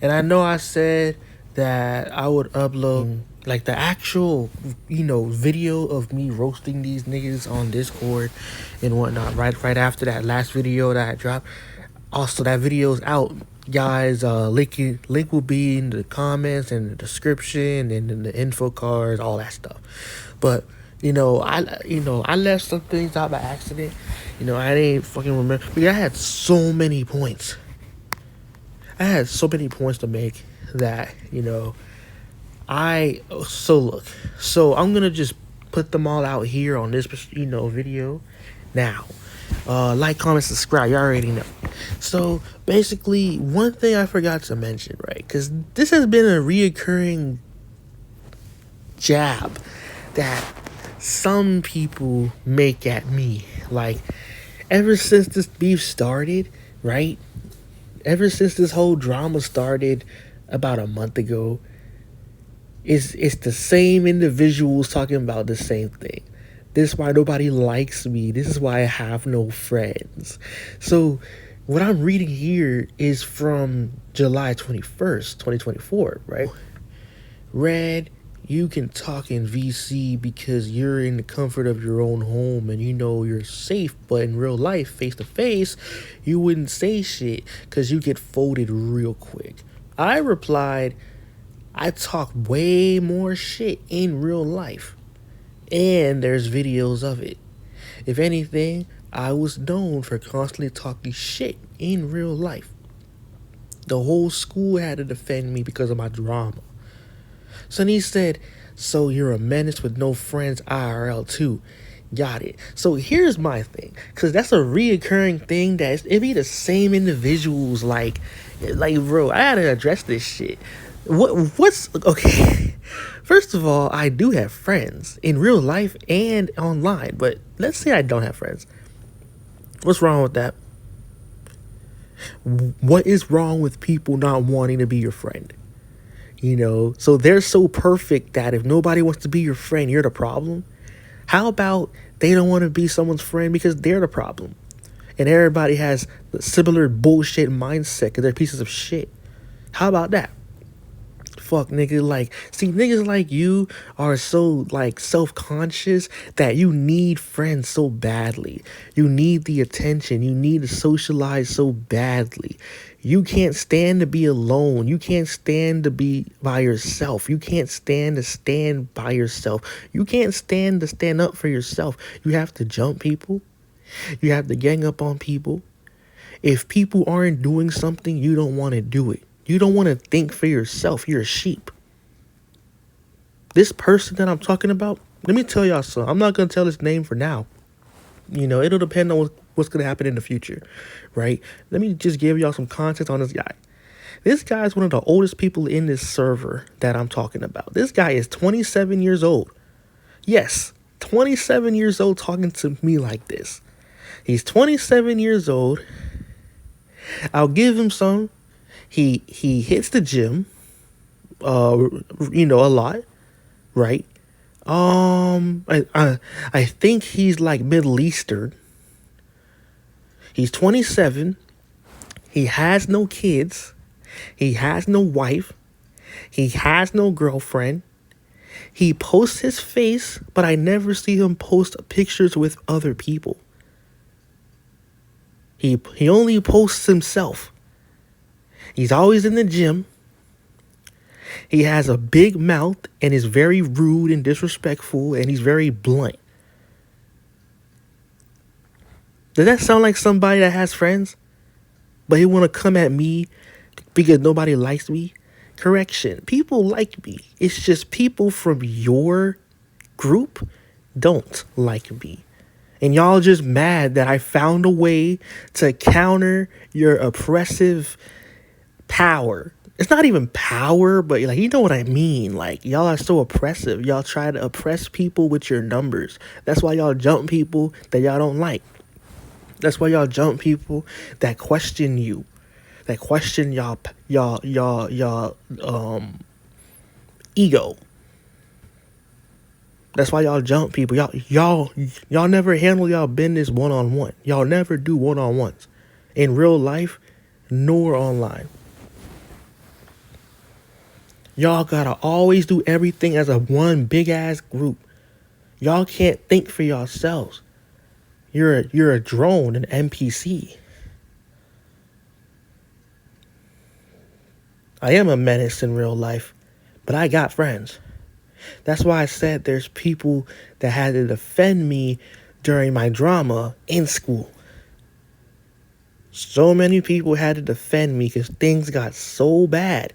And I know I said that I would upload like the actual, video of me roasting these niggas on Discord and whatnot. Right after that last video that I dropped. Also, that video's out, guys. Link will be in the comments and the description and in the info cards, all that stuff. But I left some things out by accident. I didn't fucking remember. But I had so many points. I had so many points to make that I so look. So I'm gonna just put them all out here on this video now. Like, comment, subscribe. You already know. So basically, one thing I forgot to mention, right? Because this has been a reoccurring jab that some people make at me. Like, ever since this beef started, right? Ever since this whole drama started about a month ago, it's the same individuals talking about the same thing. This is why nobody likes me. This is why I have no friends. So what I'm reading here is from July 21st, 2024, right? Red, you can talk in VC because you're in the comfort of your own home and you're safe, but in real life, face to face, you wouldn't say shit because you get folded real quick. I replied, I talk way more shit in real life. And there's videos of it. If anything, I was known for constantly talking shit in real life. The whole school had to defend me because of my drama. So then he said, so you're a menace with no friends IRL too. Got it. So here's my thing. Because that's a reoccurring thing that it be the same individuals like bro, I had to address this shit. What's okay? First of all, I do have friends in real life and online, but let's say I don't have friends. What's wrong with that? What is wrong with people not wanting to be your friend? So they're so perfect that if nobody wants to be your friend, you're the problem. How about they don't want to be someone's friend because they're the problem? And everybody has the similar bullshit mindset because they're pieces of shit. How about that? Fuck, nigga. Niggas like you are so, self-conscious that you need friends so badly. You need the attention. You need to socialize so badly. You can't stand to be alone. You can't stand to be by yourself. You can't stand to stand by yourself. You can't stand to stand up for yourself. You have to jump people. You have to gang up on people. If people aren't doing something, you don't want to do it. You don't want to think for yourself. You're a sheep. This person that I'm talking about, let me tell y'all something. I'm not going to tell his name for now. It'll depend on what's going to happen in the future, right? Let me just give y'all some context on this guy. This guy is one of the oldest people in this server that I'm talking about. This guy is 27 years old. Yes, 27 years old talking to me like this. He's 27 years old. I'll give him some. He hits the gym, a lot, right? I think he's like Middle Eastern. He's 27. He has no kids. He has no wife. He has no girlfriend. He posts his face, but I never see him post pictures with other people. He only posts himself. He's always in the gym. He has a big mouth and is very rude and disrespectful, and he's very blunt. Does that sound like somebody that has friends? But he want to come at me because nobody likes me? Correction. People like me. It's just people from your group don't like me. And y'all just mad that I found a way to counter your oppressive power. It's not even power, but you know what I mean. Y'all are so oppressive. Y'all try to oppress people with your numbers. That's why y'all jump people that y'all don't like. That's why y'all jump people that question you, that question y'all ego. That's why y'all jump people. Y'all never handle y'all business one-on-one. Y'all never do one-on-ones in real life nor online. Y'all gotta always do everything as a one big ass group. Y'all can't think for yourselves. You're a drone, an NPC. I am a menace in real life, but I got friends. That's why I said there's people that had to defend me during my drama in school. So many people had to defend me because things got so bad.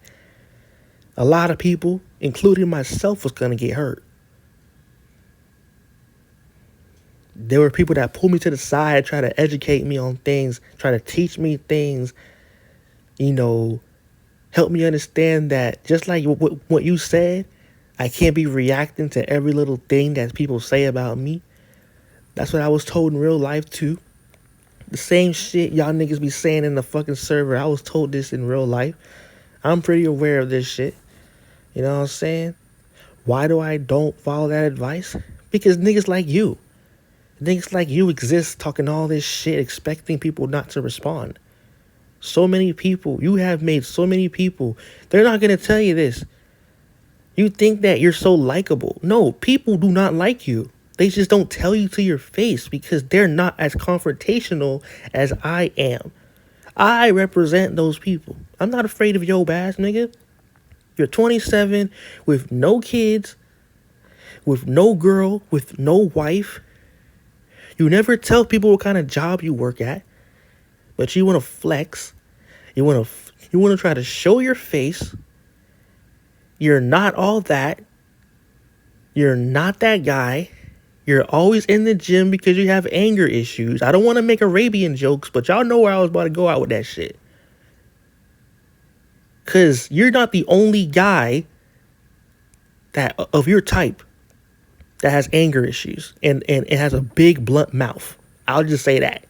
A lot of people, including myself, was going to get hurt. There were people that pulled me to the side, try to educate me on things, try to teach me things, help me understand that just like what you said, I can't be reacting to every little thing that people say about me. That's what I was told in real life too. The same shit y'all niggas be saying in the fucking server, I was told this in real life. I'm pretty aware of this shit. You know what I'm saying? Why do I don't follow that advice? Because niggas like you exist talking all this shit, expecting people not to respond. So many people, you have made so many people, they're not going to tell you this. You think that you're so likable. No, people do not like you. They just don't tell you to your face because they're not as confrontational as I am. I represent those people. I'm not afraid of your ass, nigga. You're 27 with no kids, with no girl, with no wife. You never tell people what kind of job you work at, but you want to flex. You want to try to show your face. You're not all that. You're not that guy. You're always in the gym because you have anger issues. I don't want to make Arabian jokes, but y'all know where I was about to go out with that shit. Because you're not the only guy that of your type that has anger issues and it has a big blunt mouth. I'll just say that.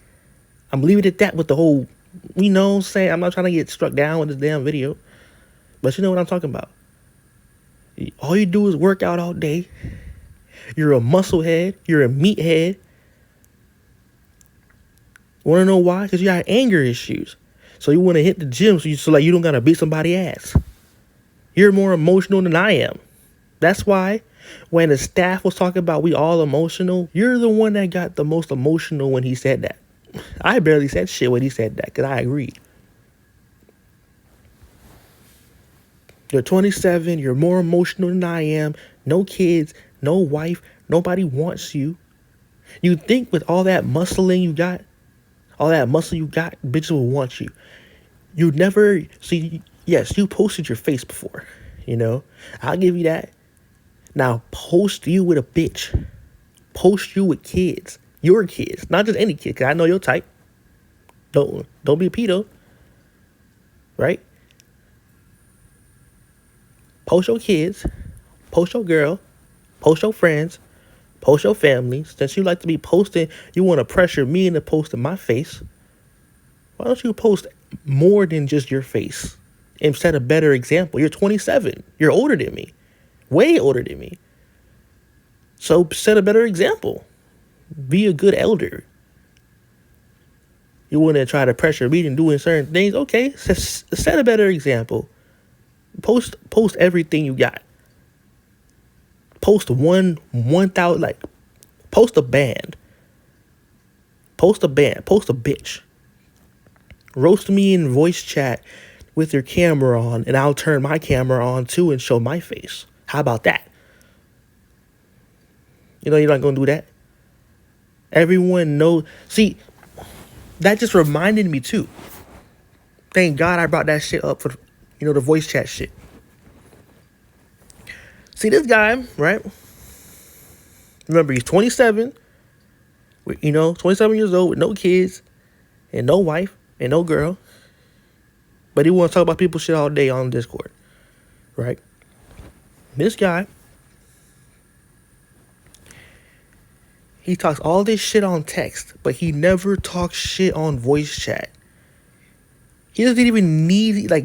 I'm leaving it at that with the whole, saying I'm not trying to get struck down with this damn video. But you know what I'm talking about. All you do is work out all day. You're a muscle head. You're a meathead. Want to know why? Because you got anger issues. So you want to hit the gym so you don't got to beat somebody's ass. You're more emotional than I am. That's why when the staff was talking about we all emotional, you're the one that got the most emotional when he said that. I barely said shit when he said that because I agreed. You're 27. You're more emotional than I am. No kids. No wife. Nobody wants you. You think with all that muscling you got, all that muscle you got, bitches will want you. You never see. Yes, you posted your face before. I'll give you that. Now post you with a bitch. Post you with kids. Your kids, not just any kid. Cause I know your type. Don't be a pedo. Right? Post your kids. Post your girl. Post your friends. Post your family. Since you like to be posting, you want to pressure me into posting my face. Why don't you post more than just your face and set a better example? You're 27. You're older than me. Way older than me. So set a better example. Be a good elder. You want to try to pressure me into doing certain things? Okay, set a better example. Post everything you got. Post 1,000, post a band. Post a bitch. Roast me in voice chat with your camera on, and I'll turn my camera on too and show my face. How about that? You're not going to do that. Everyone knows. See, that just reminded me too. Thank God I brought that shit up for, the voice chat shit. See, this guy, right? Remember, he's 27. 27 years old with no kids and no wife and no girl. But he wants to talk about people's shit all day on Discord. Right? This guy, he talks all this shit on text, but he never talks shit on voice chat. He doesn't even need, I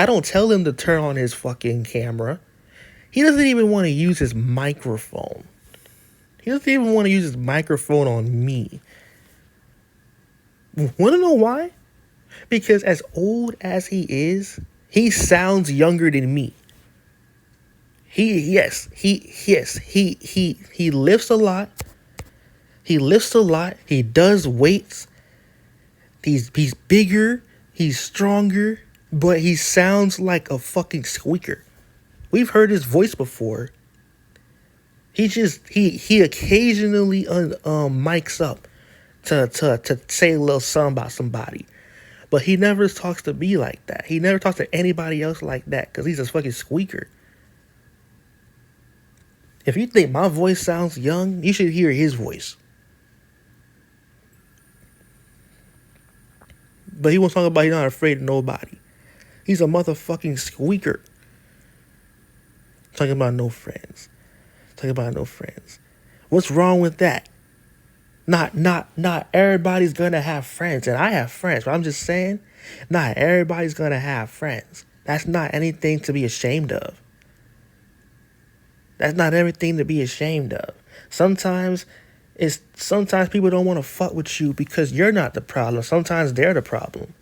don't tell him to turn on his fucking camera. He doesn't even want to use his microphone. He doesn't even want to use his microphone on me. Want to know why? Because as old as he is, He sounds younger than me. He lifts a lot. He lifts a lot. He does weights. He's bigger. He's stronger. But he sounds like a fucking squeaker. We've heard his voice before. He occasionally mics up to say a little something about somebody. But he never talks to me like that. He never talks to anybody else like that because he's a fucking squeaker. If you think my voice sounds young, you should hear his voice. But he won't talk about he's not afraid of nobody. He's a motherfucking squeaker. Talking about no friends. Talking about no friends. What's wrong with that? Not everybody's gonna have friends, and I have friends, but I'm just saying, not everybody's gonna have friends. That's not anything to be ashamed of. That's not everything to be ashamed of. Sometimes people don't want to fuck with you because you're not the problem. Sometimes they're the problem.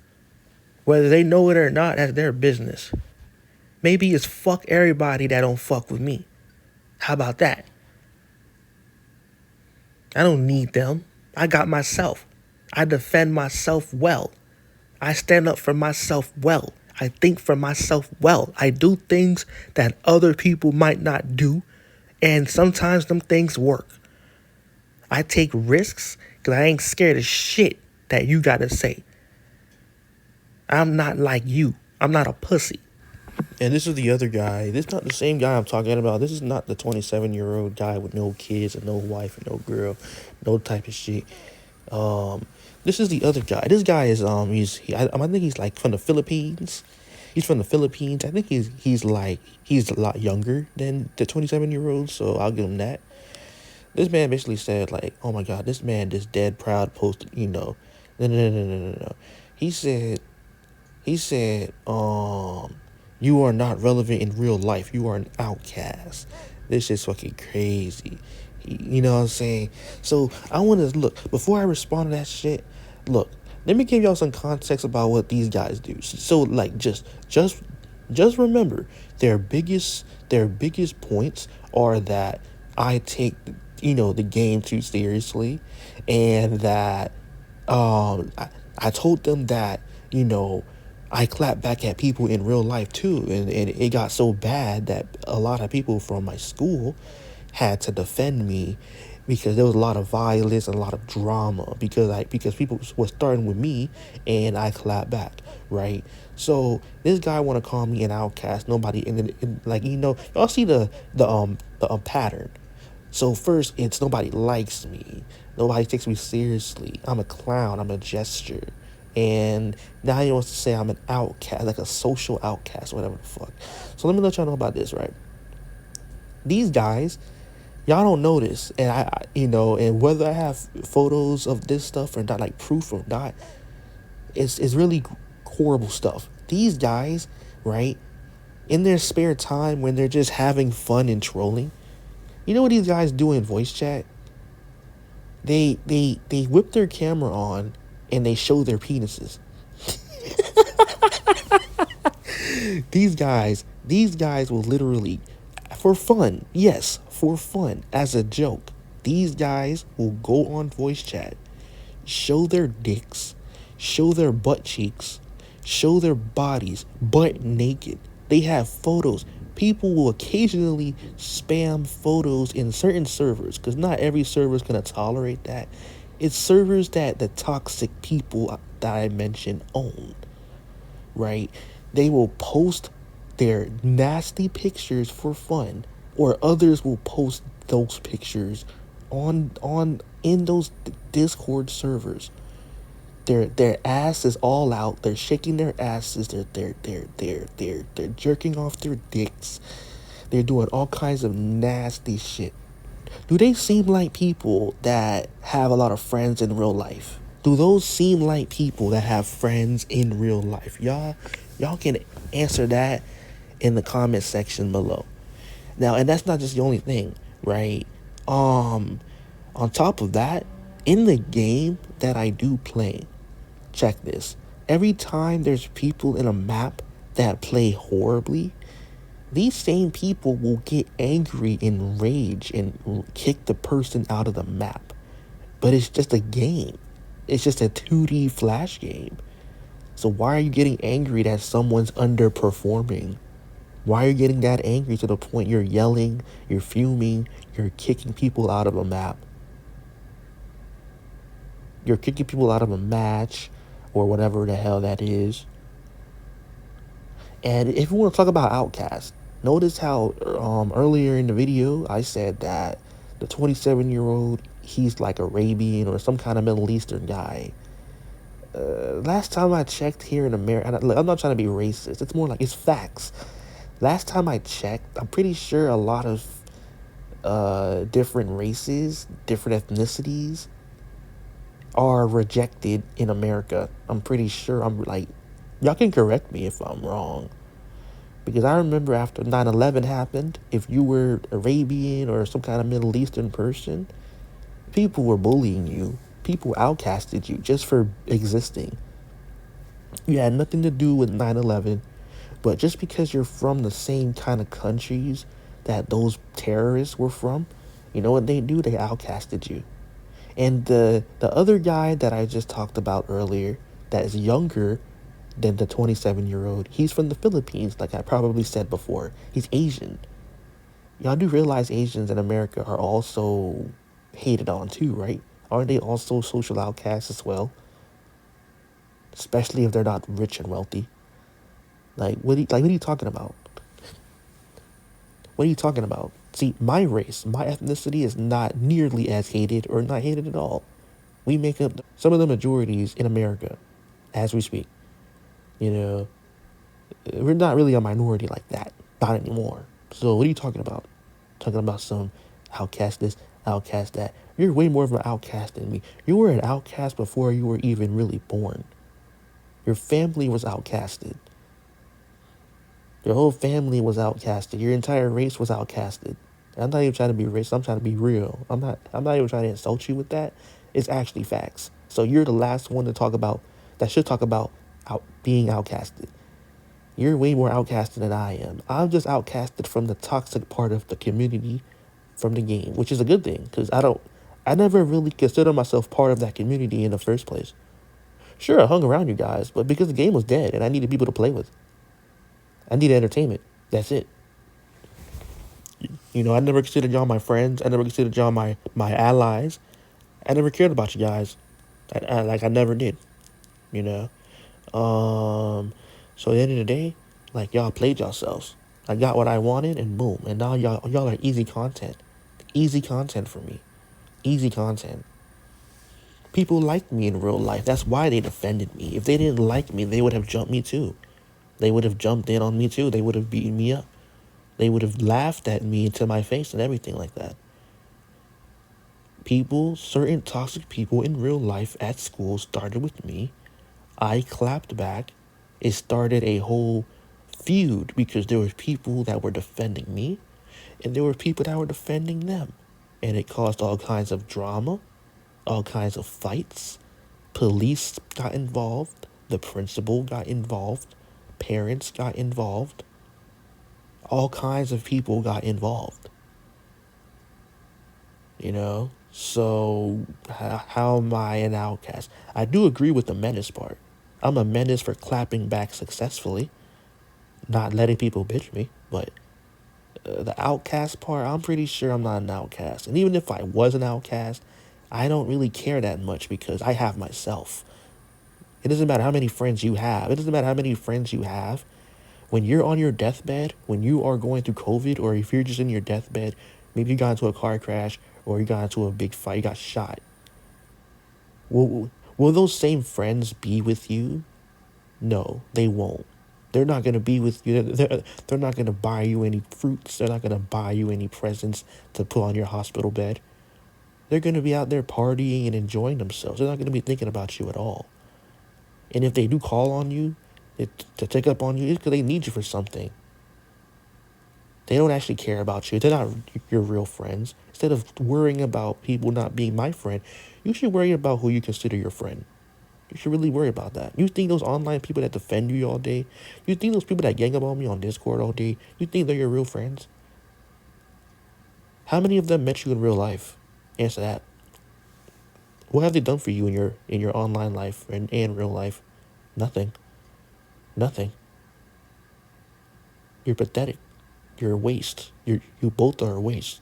Whether they know it or not, that's their business. Maybe it's fuck everybody that don't fuck with me. How about that? I don't need them. I got myself. I defend myself well. I stand up for myself well. I think for myself well. I do things that other people might not do. And sometimes them things work. I take risks because I ain't scared of shit that you got to say. I'm not like you. I'm not a pussy. And this is the other guy. This is not the same guy I'm talking about. This is not the 27-year-old guy with no kids and no wife and no girl, no type of shit. This is the other guy. This guy is I think he's like from the Philippines. He's from the Philippines. I think he's a lot younger than the 27-year-old. So I'll give him that. This man basically said like, oh my God, this man, this dead proud posted, no. He said, you are not relevant in real life. You are an outcast. This is fucking crazy. You know what I'm saying? So I want to look, before I respond to that shit, look, let me give y'all some context about what these guys do. So like just remember their biggest points are that I take the game too seriously, and that I told them that I clap back at people in real life too, and it got so bad that a lot of people from my school had to defend me because there was a lot of violence and a lot of drama because people were starting with me and I clapped back, right? So this guy want to call me an outcast. Nobody, and like y'all see the pattern. So first, it's nobody likes me. Nobody takes me seriously. I'm a clown. I'm a gesture. And now he wants to say I'm an outcast, like a social outcast, whatever the fuck. So let me let y'all know about this, right? These guys, y'all don't know this. And and whether I have photos of this stuff or not, like proof or not, it's really horrible stuff. These guys, right, in their spare time when they're just having fun and trolling, you know what these guys do in voice chat? They whip their camera on and they show their penises. These guys will literally, for fun, yes, for fun, as a joke, these guys will go on voice chat, show their dicks, show their butt cheeks, show their bodies butt naked. They have photos. People will occasionally spam photos in certain servers because not every server is going to tolerate that. It's servers that the toxic people that I mentioned own, right? They will post their nasty pictures for fun, or others will post those pictures in those Discord servers. Their ass is all out. They're shaking their asses. They're jerking off their dicks. They're doing all kinds of nasty shit. Do they seem like people that have a lot of friends in real life? Do those seem like people that have friends in real life? Y'all can answer that in the comment section below. Now, and that's not just the only thing, right? On top of that, in the game that I do play, check this. Every time there's people in a map that play horribly, these same people will get angry and rage and kick the person out of the map. But it's just a game. It's just a 2D flash game. So why are you getting angry that someone's underperforming? Why are you getting that angry to the point you're yelling, you're fuming, you're kicking people out of a map? You're kicking people out of a match or whatever the hell that is. And if you want to talk about Outcast, notice how earlier in the video I said that the 27-year-old, he's like Arabian or some kind of Middle Eastern guy. Last time I checked here in America, I'm not trying to be racist. It's more like it's facts. Last time I checked, I'm pretty sure a lot of different races, different ethnicities are rejected in America. I'm pretty sure. I'm like, y'all can correct me if I'm wrong. Because I remember after 9/11 happened, if you were Arabian or some kind of Middle Eastern person, people were bullying you. People outcasted you just for existing. You had nothing to do with 9/11, but just because you're from the same kind of countries that those terrorists were from, you know what they do? They outcasted you. And the other guy that I just talked about earlier, that is younger than the 27-year-old, he's from the Philippines, like I probably said before. He's Asian. Y'all do realize Asians in America are also hated on too, right? Aren't they also social outcasts as well? Especially if they're not rich and wealthy. What are you talking about? What are you talking about? See, my race, my ethnicity is not nearly as hated or not hated at all. We make up some of the majorities in America as we speak. You know, we're not really a minority like that. Not anymore. So what are you talking about? Talking about some outcast this, outcast that. You're way more of an outcast than me. You were an outcast before you were even really born. Your family was outcasted. Your whole family was outcasted. Your entire race was outcasted. I'm not even trying to be racist. I'm trying to be real. I'm not even trying to insult you with that. It's actually facts. So you're the last one to talk about that should talk about being outcasted. You're way more outcasted than I am. I'm just outcasted from the toxic part of the community from the game, which is a good thing because I never really considered myself part of that community in the first place. Sure, I hung around you guys, but because the game was dead and I needed people to play with. I needed entertainment. That's it. You know, I never considered y'all my friends. I never considered y'all my allies. I never cared about you guys. I never did. You know? So at the end of the day, like, y'all played yourselves. I got what I wanted and boom. And now y'all are easy content. Easy content for me. Easy content. People like me in real life. That's why they defended me. If they didn't like me, they would have jumped me too. They would have jumped in on me too. They would have beaten me up. They would have laughed at me to my face and everything like that. Certain toxic people in real life at school started with me. I clapped back. It started a whole feud because there were people that were defending me and there were people that were defending them. And it caused all kinds of drama, all kinds of fights. Police got involved. The principal got involved. Parents got involved. All kinds of people got involved. You know? So, how am I an outcast? I do agree with the menace part. I'm a menace for clapping back successfully, not letting people bitch me. But the outcast part, I'm pretty sure I'm not an outcast. And even if I was an outcast, I don't really care that much because I have myself. It doesn't matter how many friends you have. It doesn't matter how many friends you have. When you're on your deathbed, when you are going through COVID, or if you're just in your deathbed, maybe you got into a car crash, or you got into a big fight, you got shot. Will those same friends be with you? No, they won't. They're not going to be with you. They're not going to buy you any fruits. They're not going to buy you any presents to put on your hospital bed. They're going to be out there partying and enjoying themselves. They're not going to be thinking about you at all. And if they do call on you to take up on you, it's because they need you for something. They don't actually care about you. They're not your real friends. Instead of worrying about people not being my friend, you should worry about who you consider your friend. You should really worry about that. You think those online people that defend you all day, you think those people that gang up on me on Discord all day, you think they're your real friends? How many of them met you in real life? Answer that. What have they done for you in your online life and real life? Nothing. Nothing. You're pathetic. You're a waste. You both are a waste.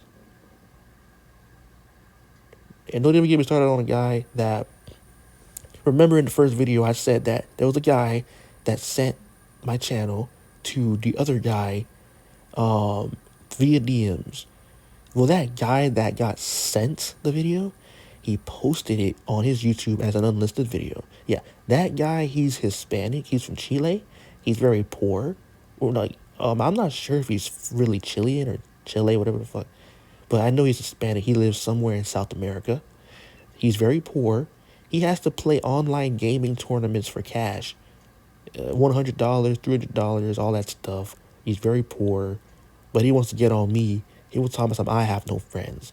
And don't even get me started on a guy that, remember in the first video I said that there was a guy that sent my channel to the other guy via DMs. Well, that guy that got sent the video, he posted it on his YouTube as an unlisted video. Yeah, that guy, he's Hispanic. He's from Chile. He's very poor. Or like, I'm not sure if he's really Chilean or Chile, whatever the fuck. But I know he's Hispanic. He lives somewhere in South America. He's very poor. He has to play online gaming tournaments for cash. $100, $300, all that stuff. He's very poor. But he wants to get on me. He was talking about something, I have no friends.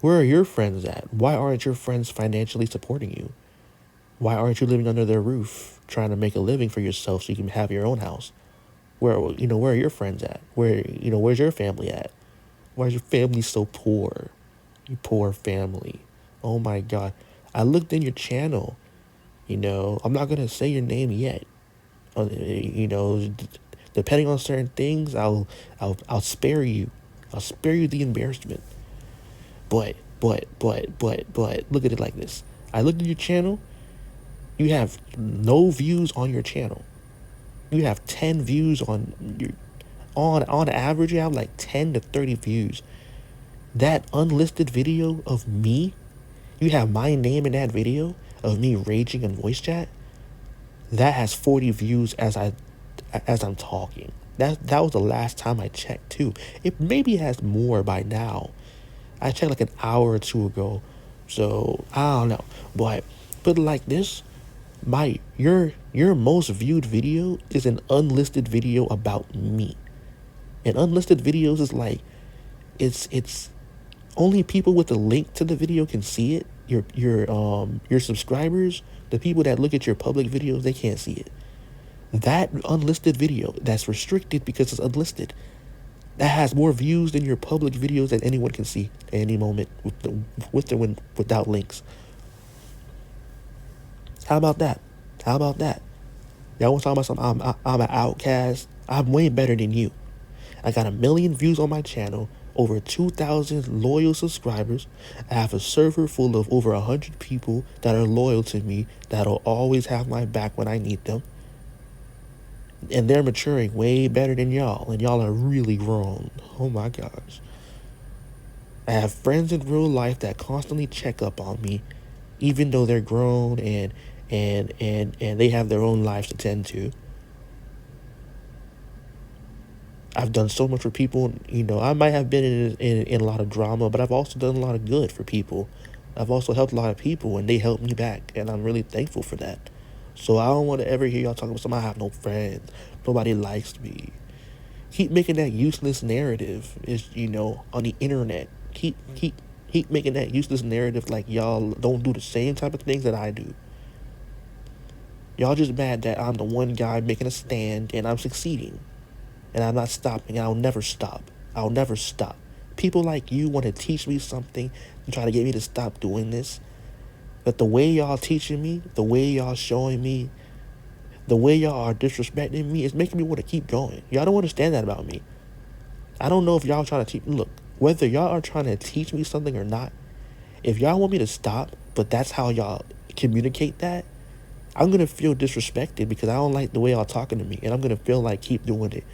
Where are your friends at? Why aren't your friends financially supporting you? Why aren't you living under their roof, trying to make a living for yourself so you can have your own house? Where are your friends at? Where's your family at? Why is your family so poor? You poor family. Oh my God. I looked in your channel. I'm not gonna say your name yet. Depending on certain things, I'll spare you. I'll spare you the embarrassment. But look at it like this. I looked at your channel. You have no views on your channel. You have 10 views on your, on average, you have like 10 to 30 views. That unlisted video of me, you have my name in that video of me raging in voice chat. That has 40 views as I'm talking. That was the last time I checked too. It maybe has more by now. I checked like an hour or two ago. So I don't know. But like this, your most viewed video is an unlisted video about me. And unlisted videos is like it's only people with a link to the video can see it. Your subscribers, the people that look at your public videos, they can't see it. That unlisted video that's restricted because it's unlisted, that has more views than your public videos that anyone can see at any moment without links. How about that? Y'all want to talk about something? I'm an outcast. I'm way better than you. I got 1 million views on my channel, over 2,000 loyal subscribers. I have a server full of over 100 people that are loyal to me, that'll always have my back when I need them. And they're maturing way better than y'all, and y'all are really grown. Oh my gosh. I have friends in real life that constantly check up on me, even though they're grown and they have their own lives to tend to. I've done so much for people. I might have been in a lot of drama, but I've also done a lot of good for people. I've also helped a lot of people, and they helped me back, and I'm really thankful for that. So I don't want to ever hear y'all talking about something. I have no friends. Nobody likes me. Keep making that useless narrative on the internet. Keep making that useless narrative like y'all don't do the same type of things that I do. Y'all just mad that I'm the one guy making a stand and I'm succeeding. And I'm not stopping. I'll never stop. People like you want to teach me something and try to get me to stop doing this. But the way y'all teaching me, the way y'all showing me, the way y'all are disrespecting me is making me want to keep going. Y'all don't understand that about me. I don't know if y'all trying to teach. Look, whether y'all are trying to teach me something or not, if y'all want me to stop, but that's how y'all communicate that, I'm going to feel disrespected because I don't like the way y'all talking to me. And I'm going to feel like keep doing it.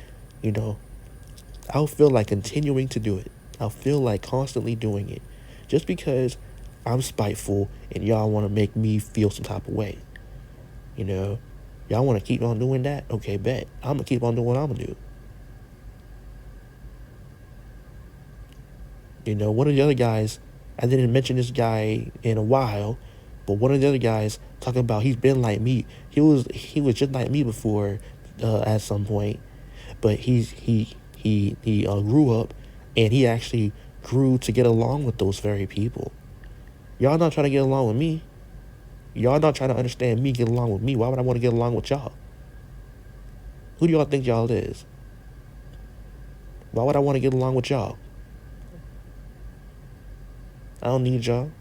I'll feel like continuing to do it. I'll feel like constantly doing it. Just because I'm spiteful and y'all want to make me feel some type of way. Y'all want to keep on doing that? Okay, bet. I'm going to keep on doing what I'm going to do. One of the other guys, I didn't mention this guy in a while, but one of the other guys talking about he's been like me. He was just like me before at some point, but he grew up and he actually grew to get along with those very people. Y'all not trying to get along with me. Y'all not trying to understand me, get along with me. Why would I want to get along with y'all? Who do y'all think y'all is? Why would I want to get along with y'all? I don't need y'all.